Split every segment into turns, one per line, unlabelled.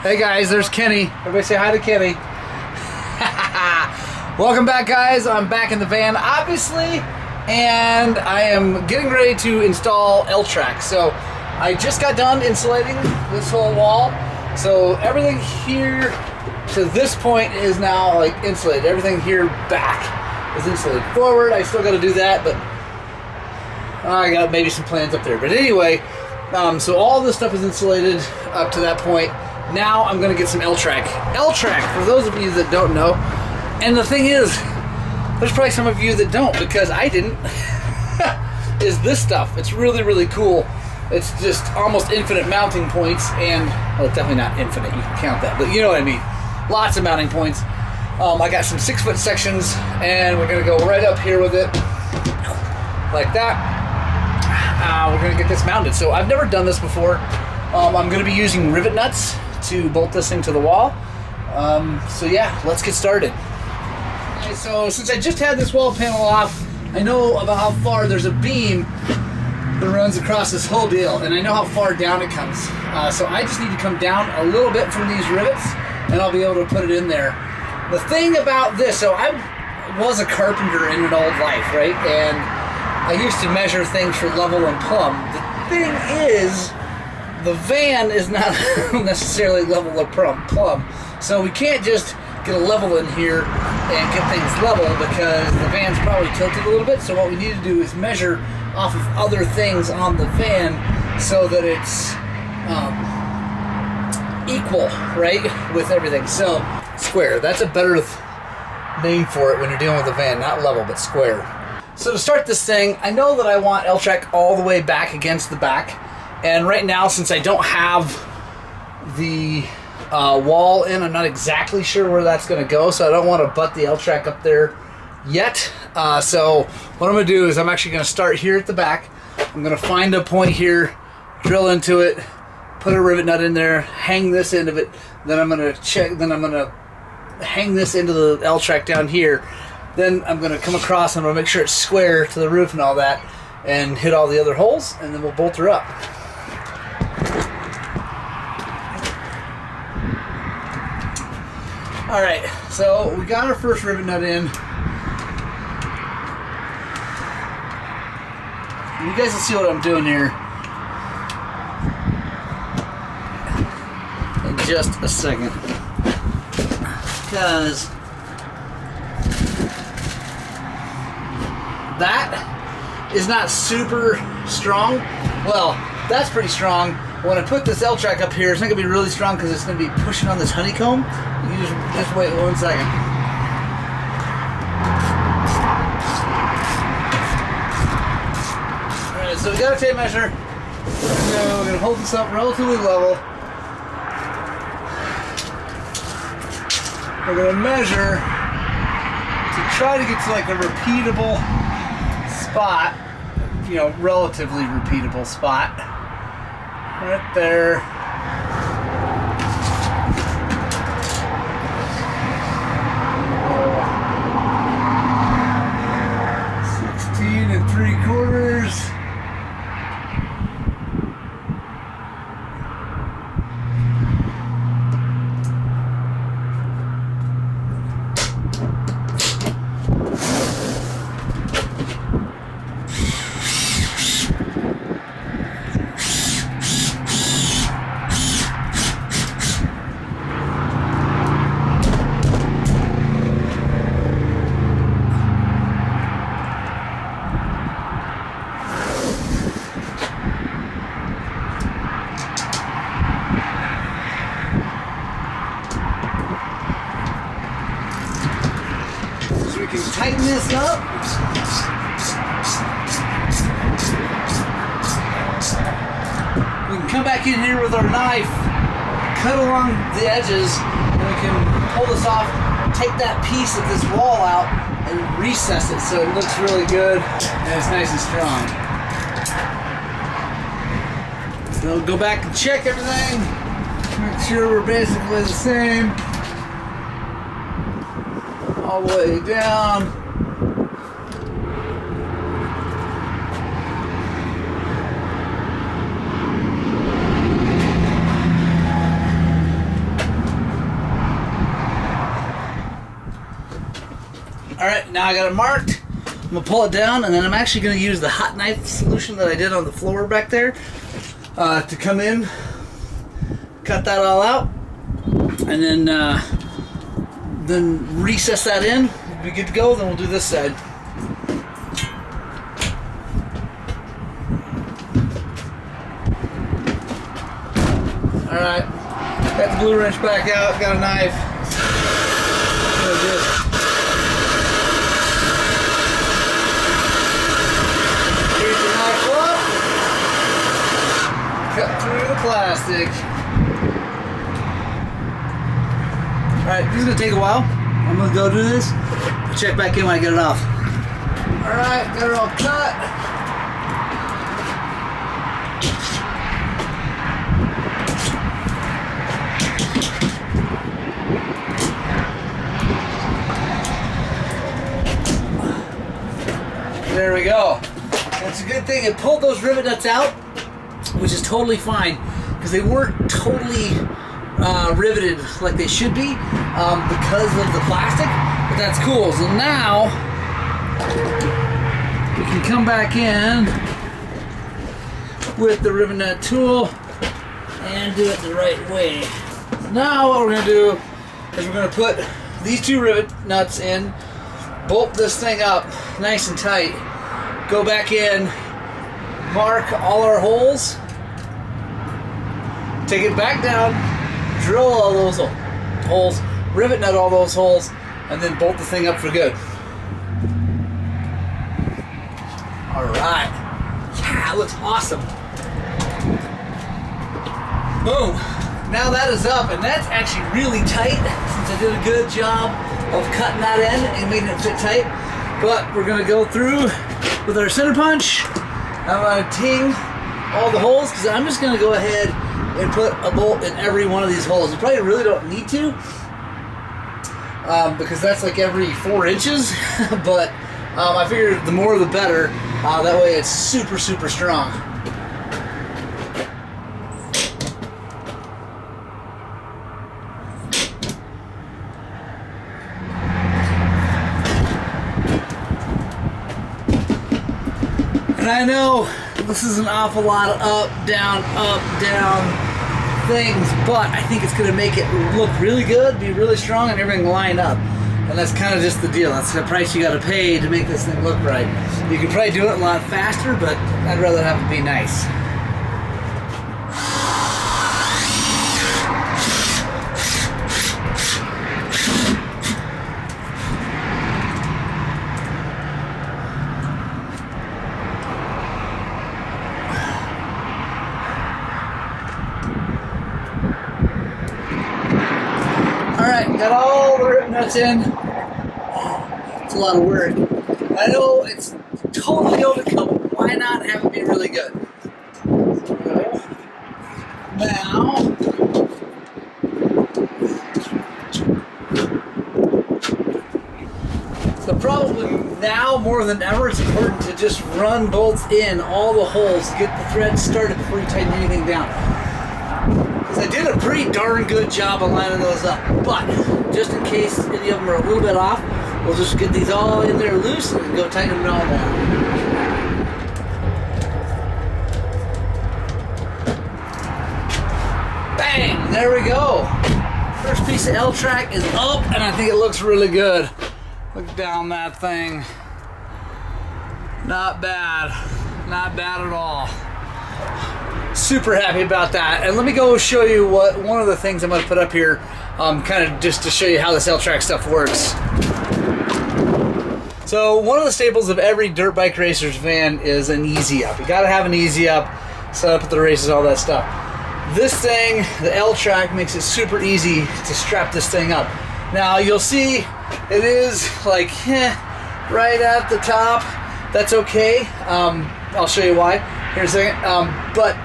Hey guys, there's Kenny. Everybody say hi to Kenny. Welcome back, guys. I'm back in the van, obviously, and I am getting ready to install L-Track. So I just got done insulating this whole wall. So everything here to this point is now like insulated. Everything here back is insulated. Forward, I still got to do that, but I got maybe some plans up there. But anyway, so all this stuff is insulated up to that point. Now I'm going to get some L-Track. L-Track, for those of you that don't know, and the thing is, there's probably some of you that don't, because I didn't, is this stuff. It's really, really cool. It's just almost infinite mounting points, and, well, it's definitely not infinite, you can count that, but you know what I mean. Lots of mounting points. I got some 6-foot sections, and we're going to go right up here with it, like that. We're going to get this mounted. So I've never done this before. I'm going to be using rivet nuts to bolt this thing to the wall. So yeah, let's get started. Okay, so since I just had this wall panel off, I know about how far there's a beam that runs across this whole deal, and I know how far down it comes. So I just need to come down a little bit from these rivets, and I'll be able to put it in there. The thing about this, so I was a carpenter in an old life, right? And I used to measure things for level and plumb. The thing is, the van is not necessarily level or plumb. So we can't just get a level in here and get things level, because the van's probably tilted a little bit. So what we need to do is measure off of other things on the van so that it's equal, right, with everything. So square, that's a better name for it when you're dealing with a van, not level, but square. So to start this thing, I know that I want L-Track all the way back against the back. And right now, since I don't have the wall in, I'm not exactly sure where that's going to go. So I don't want to butt the L-Track up there yet. So what I'm going to do is I'm actually going to start here at the back. I'm going to find a point here, drill into it, put a rivet nut in there, hang this end of it. Then I'm going to check, then I'm going to hang this into the L-Track down here. Then I'm going to come across and I'm going to make sure it's square to the roof and all that, and hit all the other holes, and then we'll bolt her up. Alright, so we got our first rivet nut in. You guys will see what I'm doing here in just a second, because that is not super strong. Well, that's pretty strong. When I put this L-Track up here, it's not going to be really strong because it's going to be pushing on this honeycomb. You just wait 1 second. Alright, so we got a tape measure. We're going to hold this up relatively level. We're going to measure to try to get to like a repeatable spot, you know, relatively repeatable spot. Right there. Tighten this up. We can come back in here with our knife, cut along the edges, and we can pull this off, take that piece of this wall out, and recess it so it looks really good and it's nice and strong. So go back and check everything, make sure we're basically the same. All the way down. I got it marked. I'm gonna pull it down, and then I'm actually gonna use the hot knife solution that I did on the floor back there to come in, cut that all out, and then recess that in. We'll be good to go. Then we'll do this side. All right, got the glue wrench back out. Got a knife. Here's your knife up. Cut through the plastic. Alright, this is going to take a while. I'm going to go do this. Check back in when I get it off. Alright, got it all cut. There we go. That's a good thing. It pulled those rivet nuts out, which is totally fine because they weren't totally riveted like they should be because of the plastic, but that's cool. So now we can come back in with the rivet nut tool and do it the right way. So now what we're going to do is we're going to put these two rivet nuts in, bolt this thing up nice and tight, go back in, mark all our holes, take it back down, drill all those holes, rivet nut all those holes, and then bolt the thing up for good. Alright. Yeah, it looks awesome. Boom. Now that is up, and that's actually really tight since I did a good job of cutting that end and making it fit tight. But we're going to go through with our center punch. I'm going to ting all the holes because I'm just going to go ahead and put a bolt in every one of these holes. You probably really don't need to because that's like every 4 inches, but I figured the more the better. That way it's super, super strong. And I know this is an awful lot of up, down things, but I think it's going to make it look really good, be really strong, and everything line up. And that's kind of just the deal. That's the price you got to pay to make this thing look right. You could probably do it a lot faster, but I'd rather have it be nice. Got all the rivet nuts in. It's a lot of work. I know it's totally overkill, but why not have it be really good? So, now, so probably now more than ever, it's important to just run bolts in all the holes, get the threads started before you tighten anything down. I did a pretty darn good job of lining those up, but just in case any of them are a little bit off, we'll just get these all in there loose and go tighten them all down. Bang! There we go. First piece of L-track is up, and I think it looks really good. Look down that thing. Not bad. Not bad at all. Super happy about that. And let me go show you what one of the things I'm going to put up here, kind of just to show you how this L-track stuff works. So one of the staples of every dirt bike racer's van is an easy up. You got to have an easy up, set up at the races, all that stuff. This thing, the L-track, makes it super easy to strap this thing up. Now you'll see it is like right at the top. That's okay. I'll show you why here in a second. But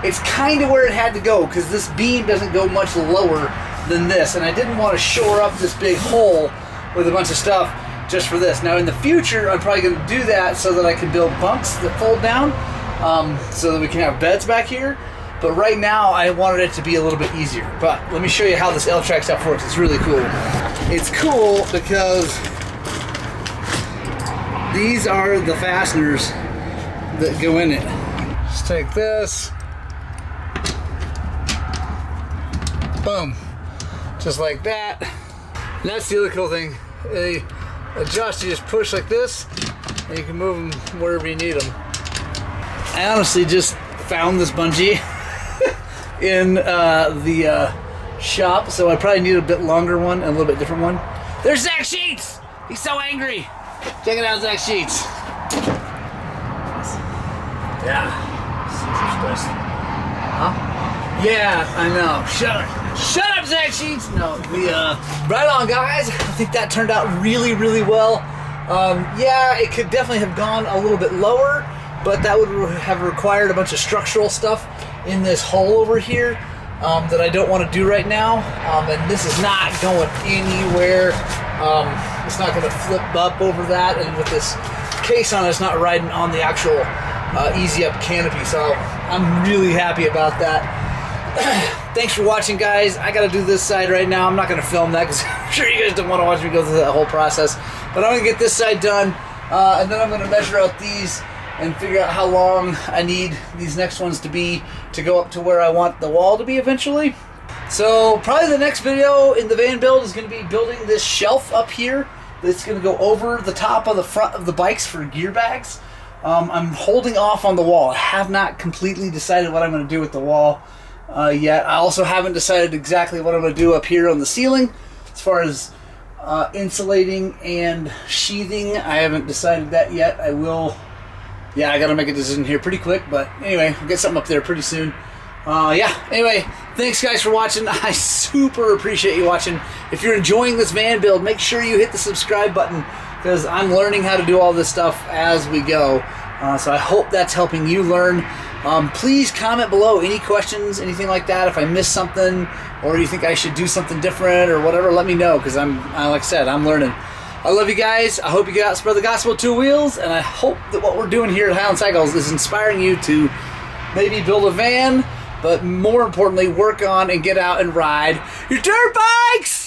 it's kind of where it had to go because this beam doesn't go much lower than this, and I didn't want to shore up this big hole with a bunch of stuff just for this. Now in the future, I'm probably going to do that so that I can build bunks that fold down so that we can have beds back here. But right now, I wanted it to be a little bit easier. But let me show you how this L-track stuff works. It's really cool. It's cool because these are the fasteners that go in it. Just take this, boom, just like that. And that's the other cool thing. They adjust, you just push like this, and you can move them wherever you need them. I honestly just found this bungee in the shop, so I probably need a bit longer one and a little bit different one. There's Zach Sheets! He's so angry! Check it out, Zach Sheets. Yeah. Huh? Yeah, I know. Shut up, Zach Sheets! No, right on, guys. I think that turned out really, really well. Yeah, it could definitely have gone a little bit lower, but that would have required a bunch of structural stuff in this hole over here that I don't want to do right now. And this is not going anywhere. It's not going to flip up over that, and with this case on, it's not riding on the actual easy up canopy, so I'm really happy about that. Thanks for watching, guys. I gotta do this side right now. I'm not gonna film that because I'm sure you guys don't want to watch me go through that whole process, but I'm gonna get this side done, and then I'm gonna measure out these and figure out how long I need these next ones to be to go up to where I want the wall to be eventually. So probably the next video in the van build is going to be building this shelf up here that's going to go over the top of the front of the bikes for gear bags. I'm holding off on the wall. I have not completely decided what I'm going to do with the wall yet. I also haven't decided exactly what I'm going to do up here on the ceiling as far as insulating and sheathing. I haven't decided that yet. I will. Yeah, I got to make a decision here pretty quick, but anyway, I'll get something up there pretty soon. Yeah, anyway, thanks guys for watching. I super appreciate you watching. If you're enjoying this van build, make sure you hit the subscribe button because I'm learning how to do all this stuff as we go. So I hope that's helping you learn. Please comment below any questions, anything like that. If I missed something or you think I should do something different or whatever, let me know because like I said, I'm learning. I love you guys. I hope you get out and spread the gospel of two wheels, and I hope that what we're doing here at Highland Cycles is inspiring you to maybe build a van, but more importantly, work on and get out and ride your dirt bikes!